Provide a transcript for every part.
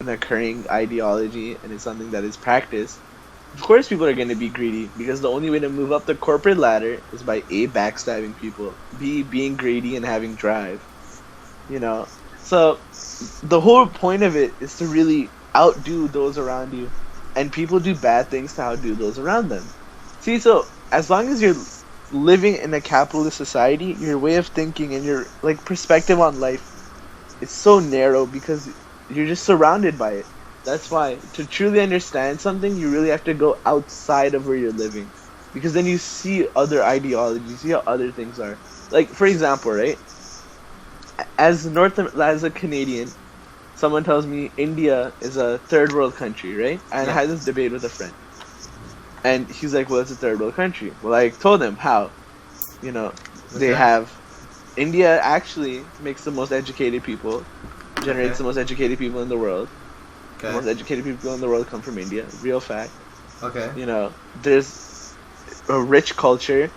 an occurring ideology and it's something that is practiced, of course people are going to be greedy because the only way to move up the corporate ladder is by A, backstabbing people, B, being greedy and having drive. You know? So the whole point of it is to really outdo those around you. And people do bad things to outdo those around them. See, so as long as you're living in a capitalist society, your way of thinking and your like perspective on life is so narrow because you're just surrounded by it. That's why to truly understand something, you really have to go outside of where you're living, because then you see other ideologies, you see how other things are. Like for example, right? As a Canadian, someone tells me India is a third world country, right? And I had this debate with a friend. And he's like, well, it's a third world country. Well, I told him how. You know, they have... India actually makes the most educated people, generates the most educated people in the world. The most educated people in the world come from India. Real fact. You know, there's a rich culture.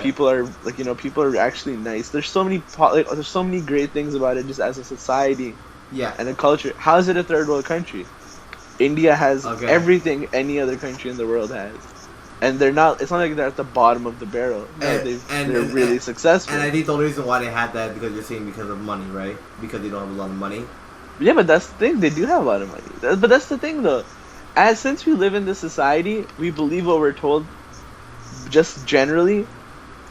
People are, like, you know, people are actually nice. There's so many there's so many great things about it just as a society. And a culture. How is it a third world country? India has everything any other country in the world has. And they're not, it's not like they're at the bottom of the barrel. No, they're really successful. And I think the only reason why they had that is because you're saying because of money, right? Because they don't have a lot of money. Yeah, but that's the thing. They do have a lot of money. But that's the thing, though. Since we live in this society, we believe what we're told just generally.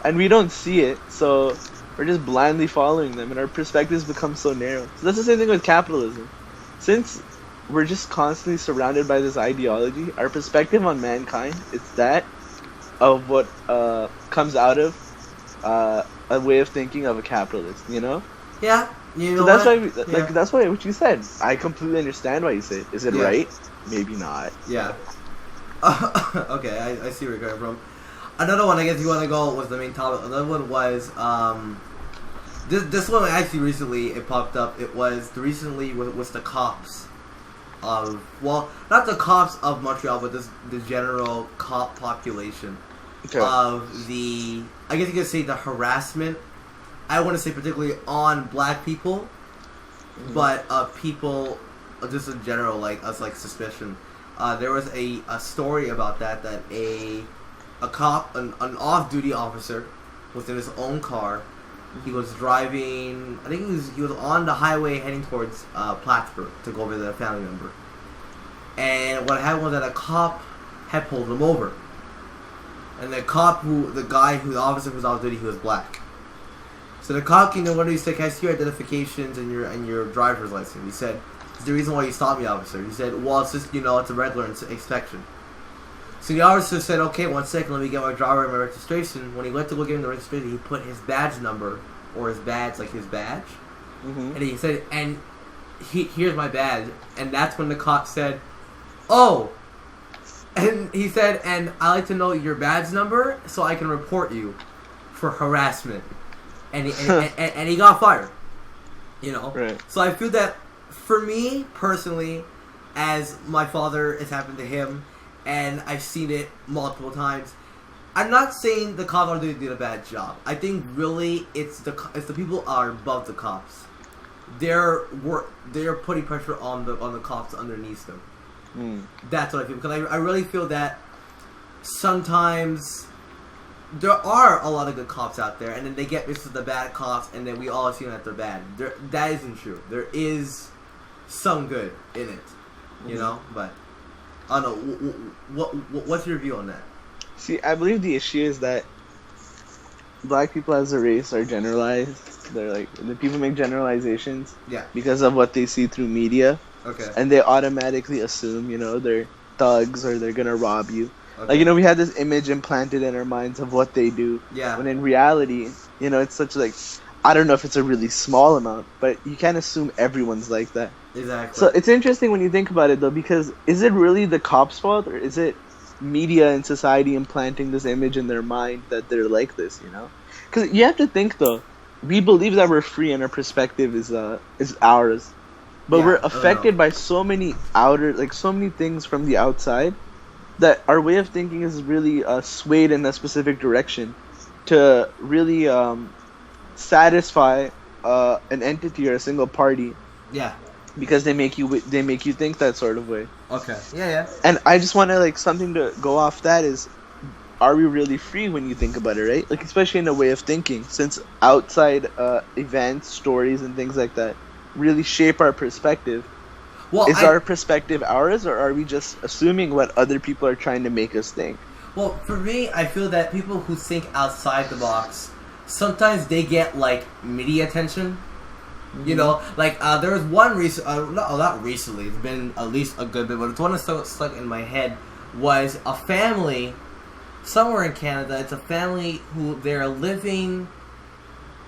And we don't see it. So we're just blindly following them. And our perspectives become so narrow. So that's the same thing with capitalism. Since we're just constantly surrounded by this ideology, our perspective on mankind is that of what comes out of a way of thinking of a capitalist, you know? Yeah, you know. So that's why, that's why what you said. I completely understand why you say it. Is it right? Maybe not. Yeah. Okay, I see where you're going from. Another one, I guess you want to go, was the main topic. Another one was this one actually recently it popped up. It was the cops. Well, not the cops of Montreal, but the general cop population of the, I guess you could say the harassment. I want to say particularly on black people, but people just in general, like us, like suspicion. There was a story about that a cop, an off-duty officer, was in his own car. He was driving, I think he was on the highway heading towards Plattsburgh to go visit a family member. And what happened was that a cop had pulled him over. And the officer who was off duty, he was black. So the cop came to one of these, like, I see your identifications and your driver's license. He said, "It's the reason why you stopped me, officer." He said, "Well, it's just, it's a regular inspection." So the officer said, "Okay, 1 second, let me get my driver and my registration." When he went to go get him the registration, he put his badge number, or his badge, like his badge. And he said, here's my badge. And that's when the cop said, "Oh." And he said, "And I like to know your badge number so I can report you for harassment." And he got fired. You know? Right. So I feel that, for me, personally, as my father, it's happened to him, and I've seen it multiple times. I'm not saying the cops are doing a bad job. I think really it's the people are above the cops. They're putting pressure on the cops underneath them. That's what I feel, because I really feel that sometimes there are a lot of good cops out there, and then they get mixed with the bad cops, and then we all assume that they're bad. That isn't true. There is some good in it, you know, but. I don't know. What's your view on that? See, I believe the issue is that black people as a race are generalized. They're like, the people make generalizations because of what they see through media. And they automatically assume, they're thugs or they're gonna rob you. Like, we had this image implanted in our minds of what they do. When in reality, it's such like, I don't know if it's a really small amount, but you can't assume everyone's like that. Exactly. So it's interesting when you think about it, though, because is it really the cops' fault, or is it media and society implanting this image in their mind that they're like this, Because you have to think, though, we believe that we're free and our perspective is ours. But we're affected by so many so many things from the outside that our way of thinking is really swayed in a specific direction to really satisfy an entity or a single party. because they make you think that sort of way. Okay. Yeah, yeah. And I just want to like something to go off that is, are we really free when you think about it, right? Like especially in a way of thinking, since outside events, stories, and things like that really shape our perspective. Well, Is our perspective ours, or are we just assuming what other people are trying to make us think? Well, for me, I feel that people who think outside the box, sometimes they get like media attention. You know, like there was one recent, not recently. It's been at least a good bit, but it's one that stuck in my head. Was a family somewhere in Canada. It's a family who they're living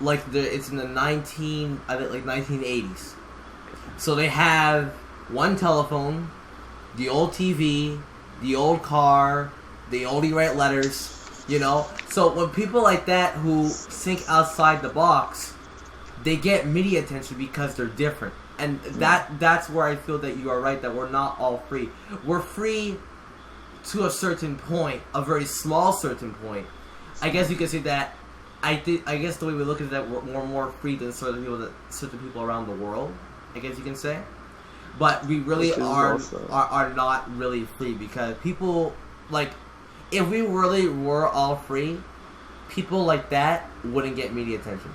like it's in the 1980s. So they have one telephone, the old TV, the old car. They only write letters, you know. So when people like that who think outside the box, they get media attention because they're different, and that's where I feel that you are right, that we're not all free. We're free to a certain point, a very small certain point. I guess you could say that. I guess the way we look at that, we're more free than certain people around the world. I guess you can say, but we really are not really free, because people like. If we really were all free, people like that wouldn't get media attention.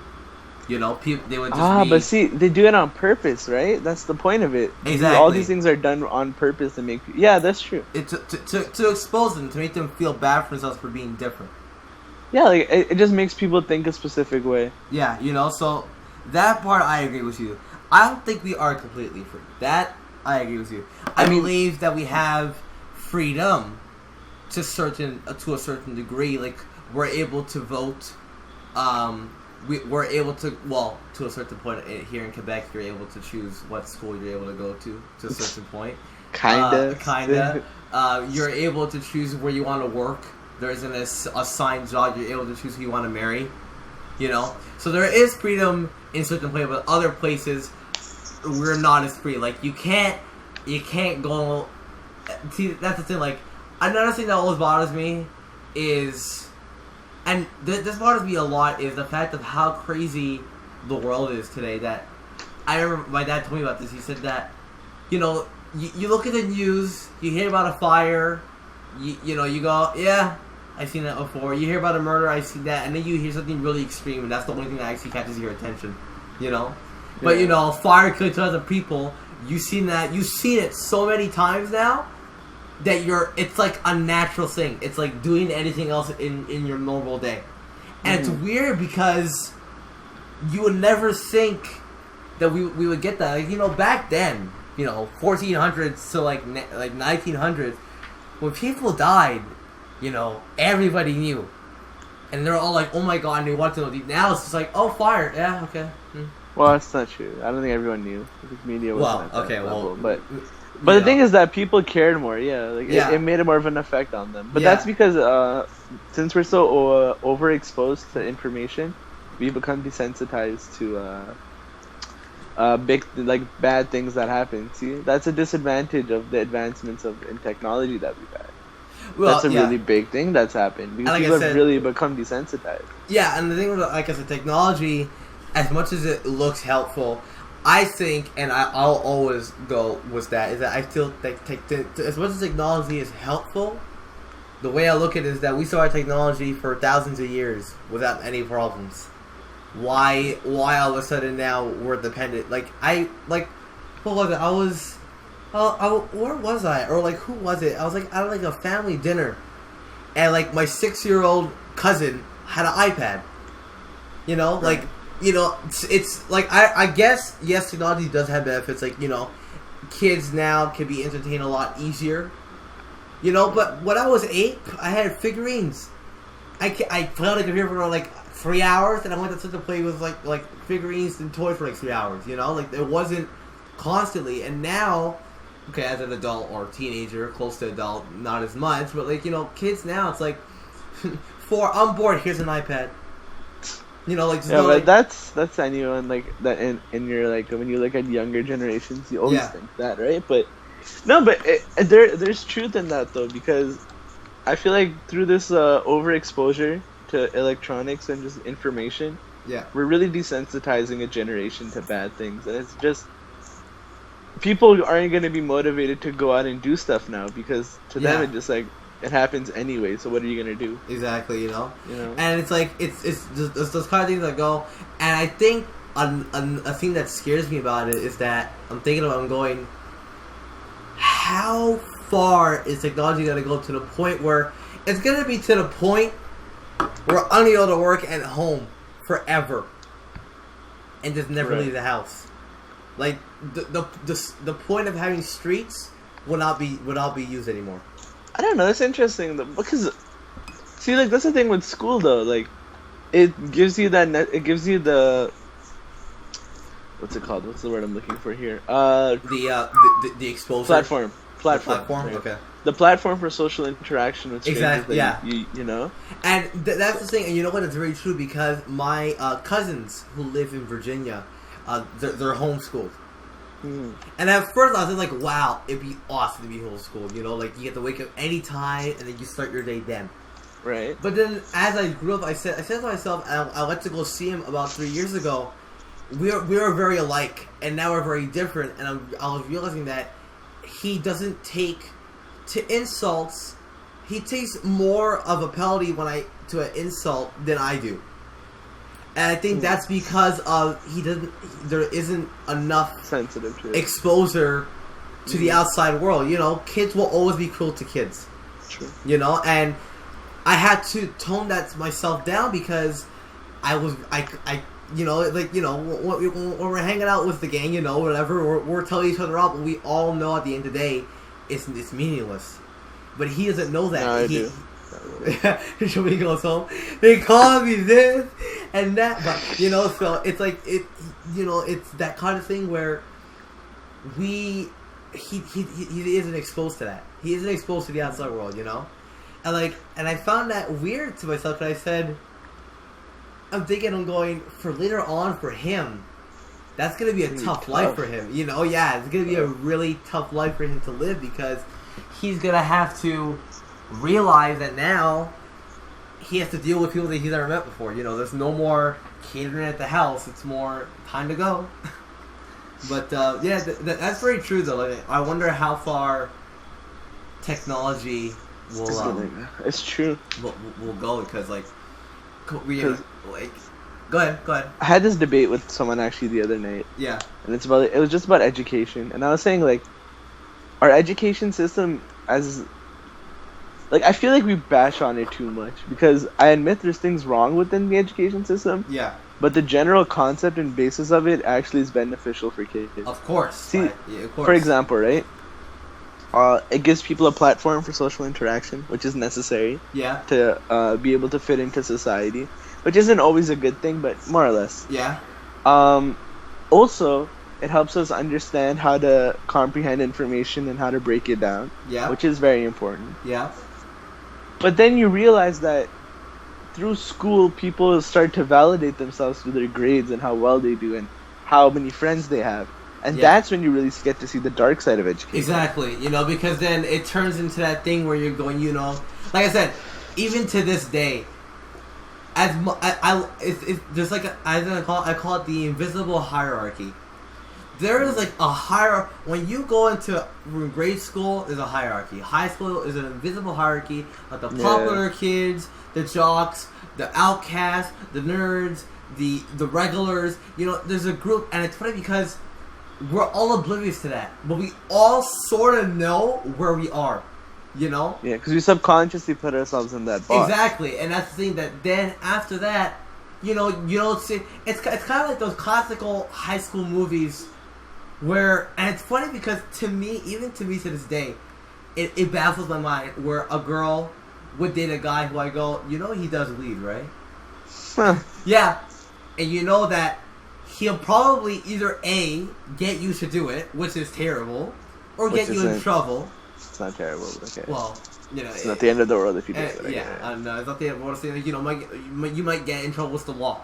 You know, they would just but see, they do it on purpose, right? That's the point of it. Exactly. All these things are done on purpose to make. Yeah, that's true. To expose them, to make them feel bad for themselves for being different. Yeah, like it just makes people think a specific way. Yeah, you know. So that part, I agree with you. I don't think we are completely free. That I agree with you. I believe that we have freedom. To a certain degree, like we're able to vote. We're able to to a certain point here in Quebec, you're able to choose what school you're able to go to a certain point. Kinda. You're able to choose where you want to work. There isn't a assigned job. You're able to choose who you want to marry. You know, so there is freedom in certain places, but other places we're not as free. Like you can't go. See, that's the thing. Like. Another thing that always bothers me is, and this bothers me a lot, is the fact of how crazy the world is today. That I remember my dad told me about this. He said that, you know, you look at the news, you hear about a fire, you know, you go, yeah, I've seen that before. You hear about a murder, I've seen that, and then you hear something really extreme, and that's the only thing that actually catches your attention, you know. Yeah. But you know, fire killing tons of people. You've seen it so many times now. That it's like a natural thing. It's like doing anything else in your normal day. And it's weird because you would never think that we would get that. Like, you know, back then, you know, 1400s to like 1900s, when people died, you know, everybody knew. And they're all like, oh my god, and they want to know. Now it's just like, oh, fire. Yeah, okay. Well, that's not true. I don't think everyone knew. Because media wasn't at that level. But the thing is that people cared more, it made more of an effect on them. But that's because since we're so overexposed to information, we become desensitized to bad things that happen. See, that's a disadvantage of the advancements in technology that we've had. Well, that's a really big thing that's happened because people have really become desensitized. Yeah, and the thing with, like I said, technology, as much as it looks helpful, I think, and I'll always go with that, is that I feel that as much as technology is helpful, the way I look at it is that we saw our technology for thousands of years without any problems. Why all of a sudden now we're dependent? What was it? Where was I? Or like, who was it? I was like at like a family dinner, and like my 6-year-old cousin had an iPad. You know, like. You know, it's like, I guess, yes, technology does have benefits. Like, you know, kids now can be entertained a lot easier. You know, but when I was 8, I had figurines. I played on the computer for like 3 hours, and I went to sit to play with like figurines and toys for like 3 hours. You know, like it wasn't constantly. And now, okay, as an adult or teenager, close to adult, not as much. But like, you know, kids now, it's like, I'm bored. Here's an iPad. You know, like but that's anyone like that in your like when you look at younger generations, you always think that, right? But no, but there's truth in that though, because I feel like through this overexposure to electronics and just information, we're really desensitizing a generation to bad things, and it's just people aren't gonna be motivated to go out and do stuff now because to them Yeah. it just like it happens anyway. So what are you gonna do? Exactly, you know? You know? And it's like, it's just, it's those kind of things that go, and I think a thing that scares me about it is that I'm thinking about, I'm going, how far is technology going to go to the point where it's going to be to the point where I'm able to work at home forever and just never Right. leave the house? Like, the point of having streets will not be used anymore. I don't know. It's interesting though, because see, like that's the thing with school though. Like, it gives you that. It gives you the. What's it called? What's the word I'm looking for here? The exposure. Platform. The platform. Right. Okay. The platform for social interaction with strangers. Exactly, that yeah. You know. And that's the thing, and you know what? It's very true because my cousins who live in Virginia, they're homeschooled. Hmm. And at first I was just like, wow, it'd be awesome to be homeschooled. You know, like you get to wake up anytime and then you start your day then. Right. But then as I grew up, I said to myself, and I went to go see him about 3 years ago. We are very alike, and now we're very different. And I was realizing that he doesn't take to insults. He takes more of a penalty to an insult than I do. And I think that's because of there isn't enough Sensitive to it. exposure to the outside world. You know, kids will always be cruel to kids. True. You know, and I had to tone that myself down because I you know, like, you know, when we're hanging out with the gang, you know, whatever, we're telling each other out, but we all know at the end of the day, it's meaningless. But he doesn't know that. No, I do. So when he goes home, they call me this and that, but you know, so it's like you know, it's that kind of thing where he isn't exposed to that. He isn't exposed to the outside world, you know, and I found that weird to myself. And I said, I'm thinking, I'm going for later on for him. That's gonna be a tough life for him, you know. Yeah, it's gonna be a really tough life for him to live because he's gonna have to realize that now he has to deal with people that he's never met before. You know, there's no more catering at the house. It's more time to go. But yeah, that's very true though. Like, I wonder how far technology will it's true. will go because like go ahead. I had this debate with someone actually the other night. Yeah. And it was just about education, and I was saying like our education system I feel like we bash on it too much because I admit there's things wrong within the education system. Yeah. But the general concept and basis of it actually is beneficial for kids. Of course. See, yeah, of course. for example, right? It gives people a platform for social interaction, which is necessary Yeah. to be able to fit into society, which isn't always a good thing, but more or less. Yeah. Also, it helps us understand how to comprehend information and how to break it down, Yeah. which is very important. Yeah. But then you realize that through school, people start to validate themselves through their grades and how well they do and how many friends they have. And that's when you really get to see the dark side of education. Exactly. You know, because then it turns into that thing where you're going, you know, like I said, even to this day, there's like I call it the invisible hierarchy. There is like a hierarchy. When you go into grade school, there's a hierarchy. High school is an invisible hierarchy of the popular kids, the jocks, the outcasts, the nerds, the regulars. You know, there's a group, and it's funny because we're all oblivious to that, but we all sort of know where we are. You know? Yeah, because we subconsciously put ourselves in that box. Exactly, and that's the thing that then after that, you don't see. It's kind of like those classical high school movies. Where, and it's funny because even to me to this day, it baffles my mind where a girl would date a guy who I go, you know, he does weed, right? Huh. Yeah, and you know that he'll probably either A, get you to do it, which is terrible, or get you in trouble. It's not terrible, but okay. Well, you know, it's not the end of the world if you do it. Okay. Yeah, I know, it's not the end of the world. You know, you might get in trouble with the law.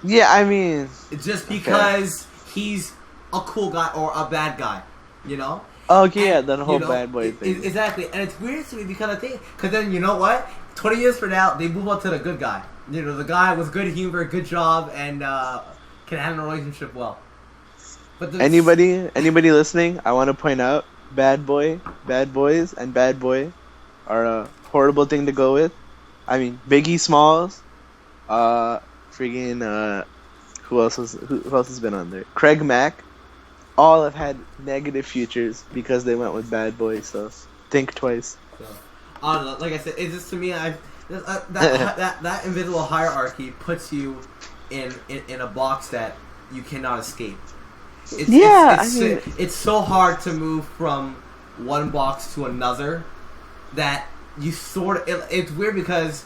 Yeah, I mean, just because he's a cool guy or a bad guy, you know? Okay, yeah, that whole bad boy thing. Exactly, and it's weird to me because then you know what? 20 years from now, they move on to the good guy. You know, the guy with good humor, good job, and can handle a relationship well. But Anybody listening, I want to point out, bad boy, bad boys, and bad boy are a horrible thing to go with. I mean, Biggie Smalls, uh, freaking, who else has been on there? Craig Mack, all have had negative futures because they went with bad boy. So think twice. So, I don't know. Like I said, it's just to me, that invisible hierarchy puts you in a box that you cannot escape. It's so hard to move from one box to another that you sort of. It's weird because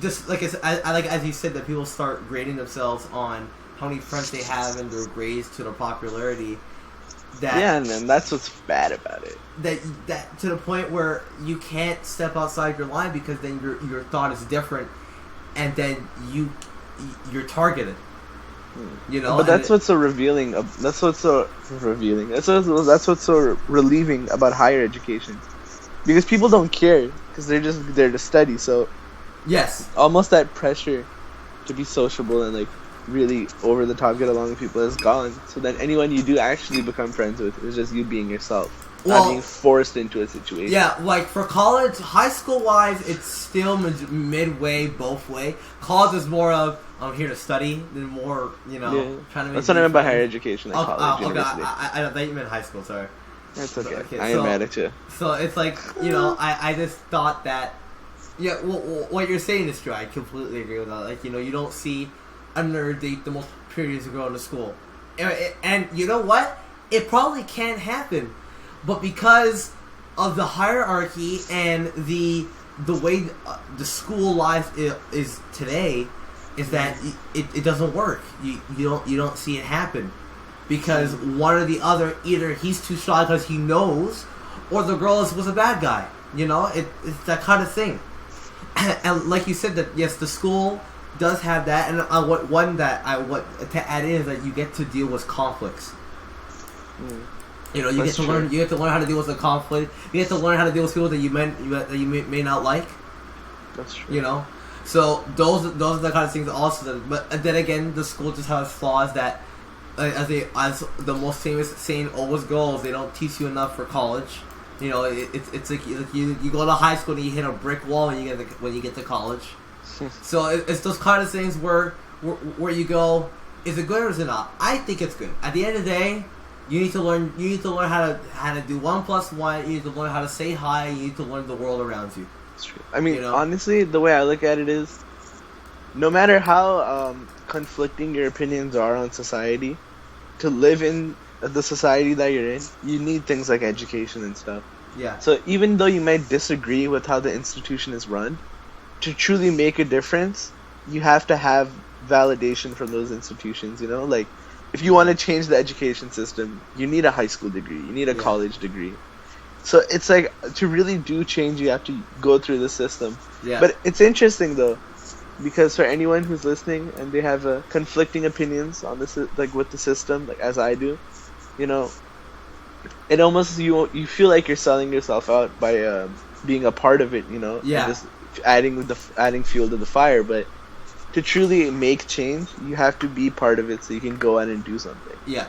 just like I like as you said that people start grading themselves on how many friends they have and their grades to their popularity. And that's what's bad about it. That to the point where you can't step outside your line because then your thought is different, and then you're targeted. You know, but that's what's so revealing. That's what's so revealing. That's what's so relieving about higher education, because people don't care because they're just there to study. So yes, almost that pressure to be sociable and like really over the top get along with people is gone. So then anyone you do actually become friends with is just you being yourself, not being forced into a situation. Yeah, like for college, high school wise, it's still midway both way. College is more of I'm here to study than more trying to. That's what I meant by higher education, like college, university. I thought you meant high school. Sorry. That's okay. I ain't mad at you. So it's like I just thought that what you're saying is true. I completely agree with that. Like you don't see a nerd date the most prettiest girl in the school, and you know what? It probably can happen, but because of the hierarchy and the way the school life is today, is that it doesn't work. You don't see it happen because one or the other, either he's too shy because he knows, or the girl was a bad guy. It's that kind of thing. And like you said, that yes, the school does have that, and one that I want to add in is that you get to deal with conflicts. You get to learn. You get to learn how to deal with the conflict. You get to learn how to deal with people that you may not like. That's true. So those are the kind of things also. But then again, the school just has flaws that, as the most famous saying always goes, they don't teach you enough for college. It's like you go to high school and you hit a brick wall when you get to college. So it's those kind of things where you go, is it good or is it not? I think it's good. At the end of the day, you need to learn how to do 1 + 1. You need to learn how to say hi. You need to learn the world around you. That's true. I mean, honestly, the way I look at it is, no matter how conflicting your opinions are on society, to live in the society that you're in, you need things like education and stuff. Yeah. So even though you might disagree with how the institution is run, to truly make a difference, you have to have validation from those institutions. Like if you want to change the education system, you need a high school degree, you need a college degree. So it's like, to really do change, you have to go through the system. Yeah. But it's interesting though, because for anyone who's listening and they have conflicting opinions on this, like with the system, like as I do, it almost you feel like you're selling yourself out by being a part of it. Yeah. And just adding fuel to the fire. But to truly make change, you have to be part of it so you can go out and do something. Yeah.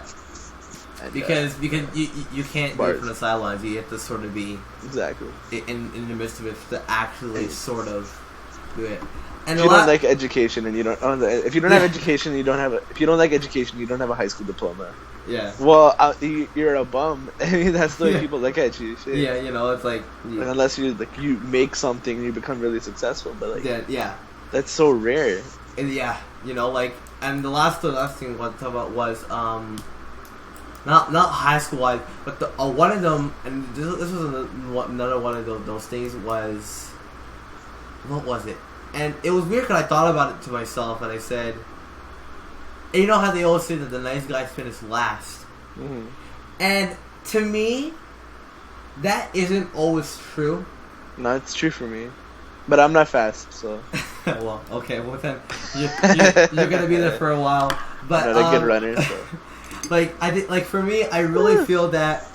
And, because you can't do it from the sidelines. You have to sort of be exactly in the midst of it to actually sort of do it. And if you don't like education and you don't, if you don't have education, if you don't like education, you don't have a high school diploma. Yeah. Well, you're a bum. I mean, that's the way people look at you. Shit. Yeah, it's like. And unless you make something and you become really successful, but that's so rare. And and the last thing I want to talk about was not high school wise, but the one of them, and this was another one of those things was, what was it? And it was weird because I thought about it to myself and I said, and you know how they always say that the nice guys finish last? Mm-hmm. And to me, that isn't always true. No, it's true for me. But I'm not fast, so. Well, okay, well then, you're going to be there for a while. But, I'm not a good runner, so. For me, I really feel that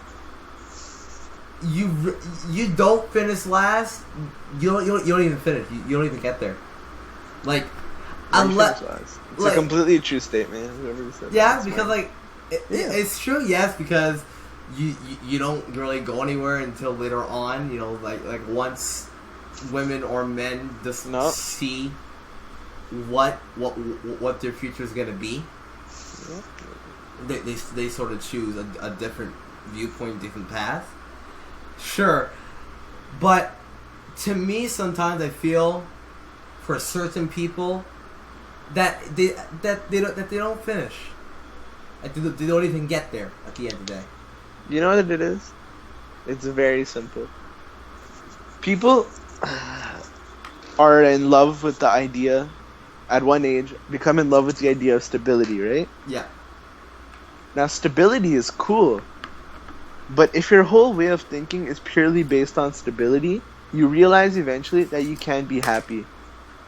you don't finish last. You don't even finish. You don't even get there. Like, Unless, It's a completely true statement. Whoever said yeah, that, because like it's true. Yes, because you don't really go anywhere until later on. You know, like once women or men just see what their future is gonna be. They sort of choose a different viewpoint, different path. Sure, but to me, sometimes I feel for certain people that they don't finish. Like they don't even get there at the end of the day. You know what it is? It's very simple. People are in love with the idea, at one age, become in love with the idea of stability, right? Yeah. Now, stability is cool, but if your whole way of thinking is purely based on stability, you realize eventually that you can't be happy.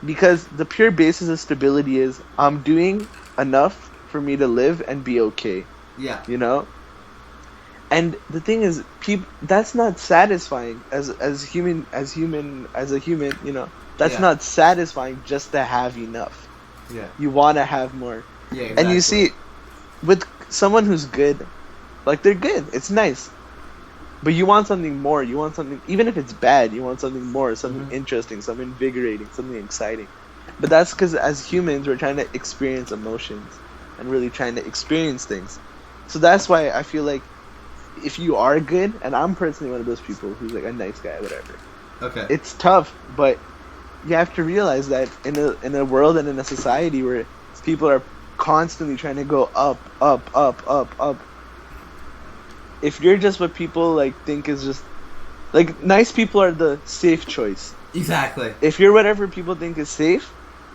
Because the pure basis of stability is, I'm doing enough for me to live and be okay. Yeah. You know? And the thing is, that's not satisfying as a human, you know? That's not satisfying just to have enough. Yeah. You want to have more. Yeah, exactly. And you see, with someone who's good, like, they're good. It's nice. But you want something more. You want something, even if it's bad, you want something more, something interesting, something invigorating, something exciting. But that's because as humans, we're trying to experience emotions and really trying to experience things. So that's why I feel like if you are good, and I'm personally one of those people who's like a nice guy, whatever. Okay. It's tough, but you have to realize that in a world and in a society where people are constantly trying to go up, up, up, up, up. If you're just what people like think is just like nice people are the safe choice. Exactly. If you're whatever people think is safe,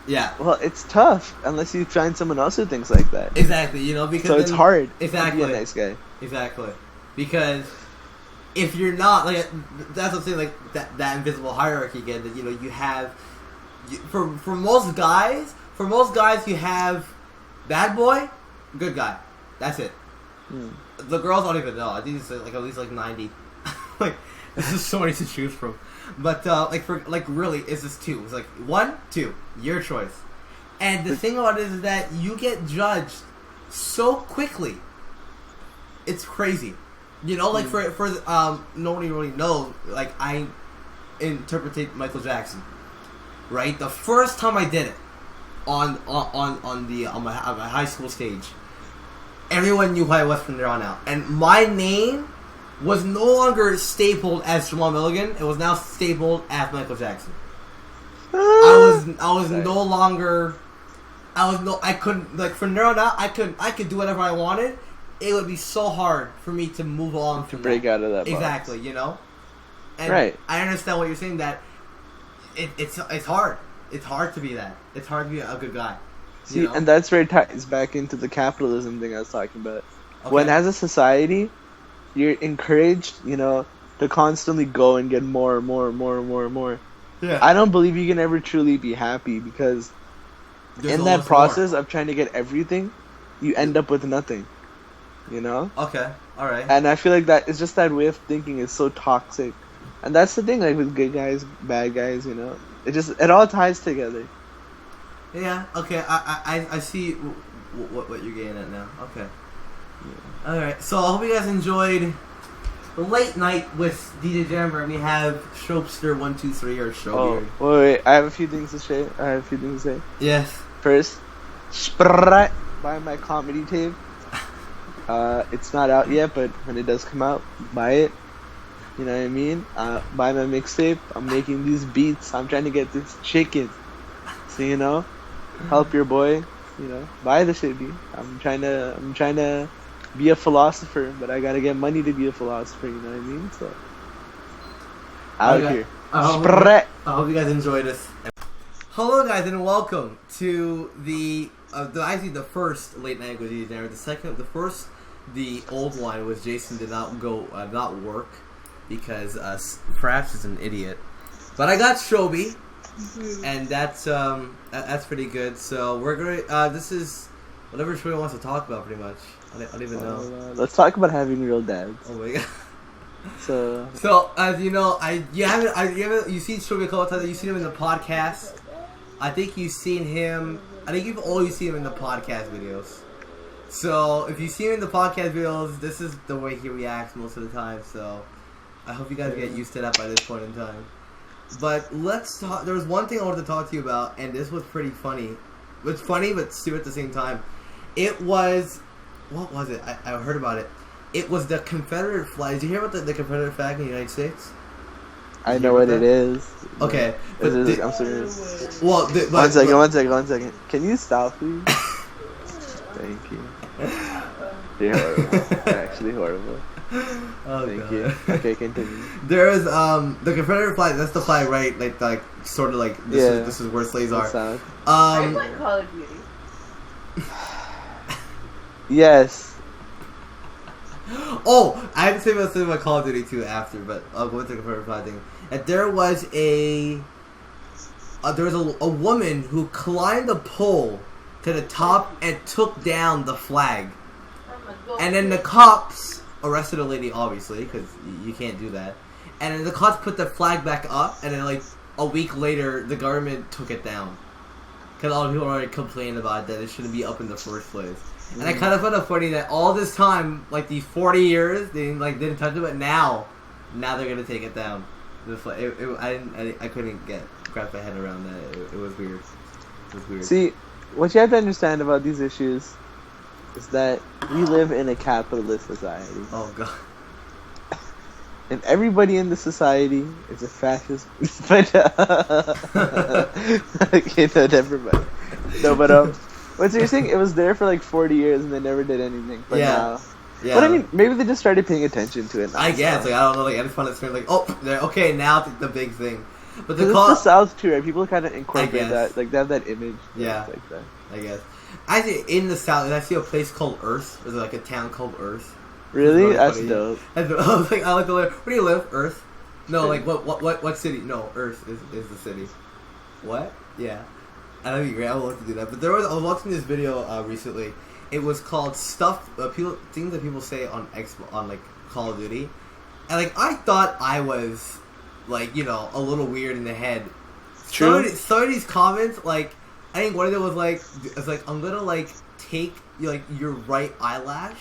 yeah. Well, it's tough unless you find someone else who thinks like that. Exactly. You know, because so it's hard. Exactly. To be a nice guy. Exactly. Because if you're not like that's what I'm saying, like that invisible hierarchy again. That you know you have for most guys you have bad boy, good guy. That's it. The girls don't even know. I think it's like at least like 90. Like there's just so many to choose from. But like for like really, it's just two. It's like 1, 2, your choice. And the thing about it is that you get judged so quickly. It's crazy. You know, like for nobody really knows. Like I interpreted Michael Jackson, right? The first time I did it on my high school stage, everyone knew who I was from there on out, and my name was no longer stapled as Jamal Milligan. It was now stapled as Michael Jackson. I was no longer. I couldn't like from there on out. I could do whatever I wanted. It would be so hard for me to move on to break out of that box. Exactly, you know. And right. I understand what you're saying. That it's hard. It's hard to be that. It's hard to be a good guy. See, and that's where it ties back into the capitalism thing I was talking about. Okay. When as a society, you're encouraged, you know, to constantly go and get more. Yeah. I don't believe you can ever truly be happy because in that process of trying to get everything, you end up with nothing. You know? Okay. All right. And I feel like that it's just that way of thinking is so toxic. And that's the thing, like with good guys, bad guys, you know, it all ties together. Yeah. Okay. I see what you're getting at now. Okay. Yeah. All right. So I hope you guys enjoyed the late night with DJJamer. We have Shropster123 or Showbeard. Oh, wait. I have a few things to say. Yes. First, buy my comedy tape. It's not out yet, but when it does come out, buy it. You know what I mean? Buy my mixtape. I'm making these beats. I'm trying to get this chicken. So, you know, help your boy. You know, buy the shit, B. I'm trying to be a philosopher, but I gotta get money to be a philosopher. You know what I mean? So, out here. I hope you guys enjoyed this. Hello, guys, and welcome to the first late night with DJJamer. The old one was Jason did not work because perhaps he's an idiot. But I got Shobi, and that's pretty good. So we're gonna this is whatever Shobi wants to talk about, pretty much. I don't even know. Let's talk about having real dads. Oh my god. So as you know, you've seen Shobi a couple times. You've seen him in the podcast. I think you've seen him I think you've always seen him in the podcast videos. So if you see him in the podcast videos, this is the way he reacts most of the time. So I hope you guys get used to that by this point in time. But let's talk. There was one thing I wanted to talk to you about, and this was pretty funny. It's funny but stupid at the same time. It was, what was it? I heard about it. It was the Confederate flag. Did you hear about the Confederate flag in the United States? I know what it is. Okay. But I'm serious. Well, one second. Can you stop, please? Thank you. You're horrible. You're actually horrible. Oh, Thank God. you. Okay, continue. There is the Confederate flag. That's the flag, right? Like sort of like this is where slaves are. I play Call of Duty. Oh, Yes. I have to say about Call of Duty 2 after, but I'll go into the Confederate flag thing. And there was a woman who climbed a pole to the top and took down the flag. And then the cops arrested a lady, obviously, because you can't do that. And then the cops put the flag back up, and then like a week later, the government took it down. Because all the people already complained about that it shouldn't be up in the first place. And I kind of found it funny that all this time, like these 40 years, they didn't touch it, but now they're gonna take it down. I couldn't wrap my head around that. It was weird. It was weird. See, what you have to understand about these issues is that we live in a capitalist society. Oh God. And everybody in the society is a fascist. But okay, no, never mind. No, but what you're saying? It was there for like 40 years and they never did anything. But now, yeah. But I mean, maybe they just started paying attention to it. Now, I guess. Like I don't know. Like I just found it strange. Like okay, now it's the big thing. But it's the South too, right? People kind of incorporate that. Like they have that image. Yeah. Like that. I guess. I see in the South. I see a place called Earth. There's like a town called Earth. Really? That's dope. I was like, I like to live. Where do you live? Earth? No, like what city? No, Earth is the city. What? Yeah. I don't agree. I would love to do that. But I was watching this video recently. It was called things that people say on like Call of Duty, and like I thought I was like a little weird in the head. True. Some of these comments, like I think one of them was like, it's like I'm gonna like take your right eyelash.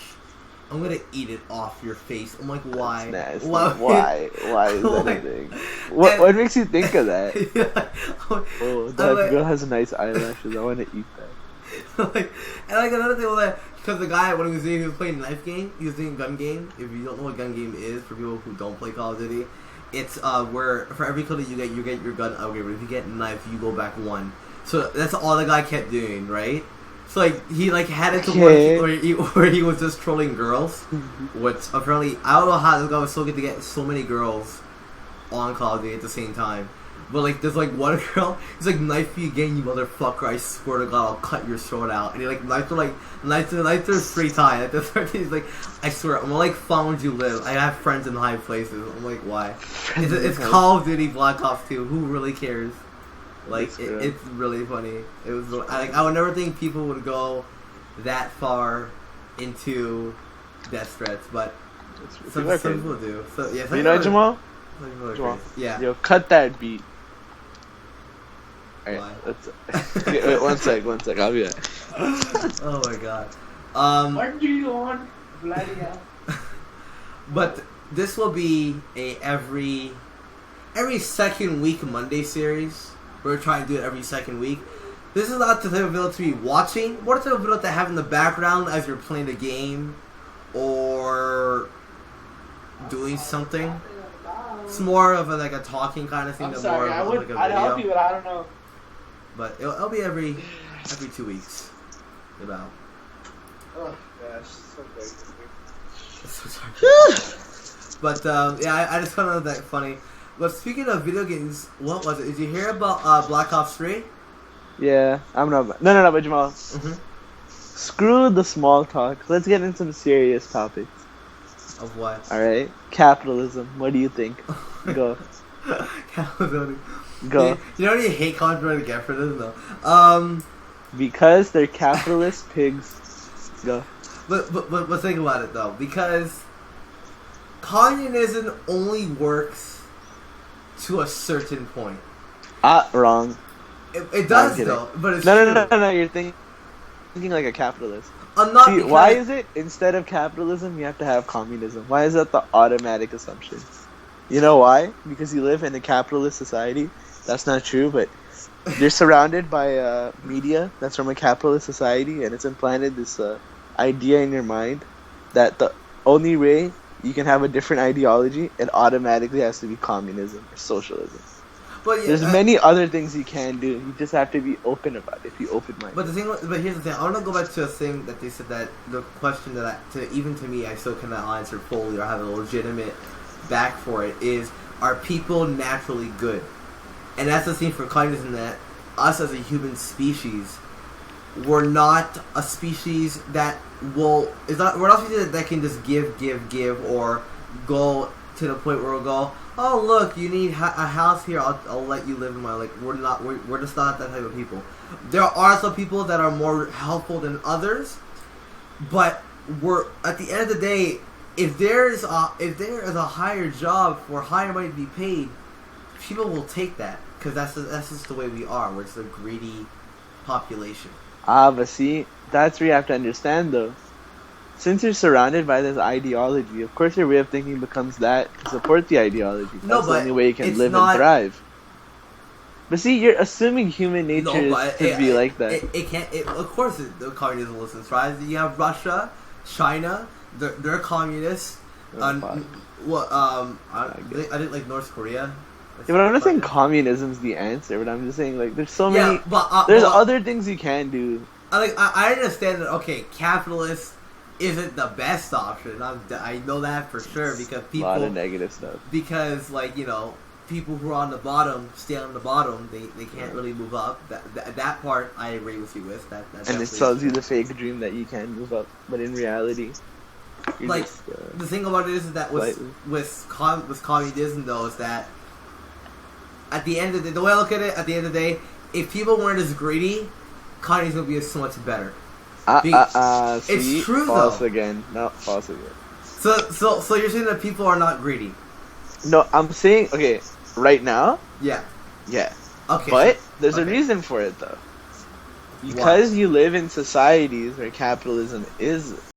I'm gonna eat it off your face. I'm like, why? That's nasty. Why is that a thing? What makes you think of that? Oh, that girl has nice eyelashes. I want to eat that. And another thing was that because the guy when he was playing knife game, he was doing gun game. If you don't know what gun game is, for people who don't play Call of Duty, it's where for every kill that you get your gun upgrade. But if you get knife, you go back one. So that's all the guy kept doing, right? So like he like had it to where he was just trolling girls, which apparently I don't know how this guy was so good to get so many girls on Call of Duty at the same time. But like there's like one girl, he's like, knife you again, you motherfucker! I swear to God, I'll cut your throat out. And he like knifed her 3 times. At the third time, he's like, I swear, I'm gonna like find you live. I have friends in high places. I'm like, why? It's Call of Duty Black Ops 2. Who really cares? Like it's really funny. It was I would never think people would go that far into death threats, but some people do. So yeah, you know Jamal? Yeah. Yo, cut that beat. Alright, wait, one sec, I'll be back. Oh my God. What do you want? Bloody hell. But this will be a every second week Monday series. We're trying to do it every second week. This is not the type of video to be watching. What type of video to have in the background as you're playing the game or doing something. It's more of a talking kind of thing. I'm sorry, I'd help you, but I don't know. But it'll be every 2 weeks, about. Oh gosh, so big. So sorry. But yeah, I just found that funny. But speaking of video games, what was it? Did you hear about Black Ops 3? Yeah, I'm not. No, but Jamal. Screw the small talk. Let's get into some serious topics. Of what? All right, capitalism. What do you think? Go. Capitalism. Go. You know what you hate controversy to get for this though? Because they're capitalist pigs. Go. But think about it though, because communism only works to a certain point. Wrong. It does though, but it's no, true. no. You're thinking like a capitalist. I'm not. See, why is it instead of capitalism you have to have communism? Why is that the automatic assumption? You know why? Because you live in a capitalist society. That's not true, but you're surrounded by media that's from a capitalist society, and it's implanted this idea in your mind that the only way you can have a different ideology, it automatically has to be communism or socialism. But yeah, there's many other things you can do. You just have to be open about it. If you open minded. But here's the thing. I want to go back to a thing that they said that the question that even to me, I still cannot answer fully or have a legitimate back for it is: are people naturally good? And that's the thing for communism, that us as a human species, we're not a species that will. We're not a species that can just give, or go to the point where we'll go, oh look, you need a house here, I'll let you live in my, like, we're just not that type of people. There are some people that are more helpful than others, but we're, at the end of the day, if there is a higher job for higher money to be paid, people will take that, because that's just the way we are. We're just a greedy population. But see, that's where you have to understand though. Since you're surrounded by this ideology, of course your way of thinking becomes that to support the ideology. That's the only way you can live and thrive. But see, you're assuming human nature is to be like that. It can't. Of course, the communism will thrive. You have Russia, China. They're communists. I didn't like North Korea. Yeah, but I'm not saying communism's the answer. But I'm just saying, like, there's so many. There's other things you can do. I understand that. Okay, capitalist isn't the best option. I know that for sure, because people, a lot of negative stuff. Because, like, you know, people who are on the bottom stay on the bottom. They can't really move up. That part I agree with you with. And it tells you the fake dream that you can move up, but in reality, like, just, the thing about it is that with communism though, is that at the end of the way I look at it, at the end of the day, if people weren't as greedy, communism would be so much better. It's true false though. Again. No, false again. So you're saying that people are not greedy? No, I'm saying, okay, right now? Yeah. Yeah. Okay. But there's a reason for it though. Because you live in societies where capitalism is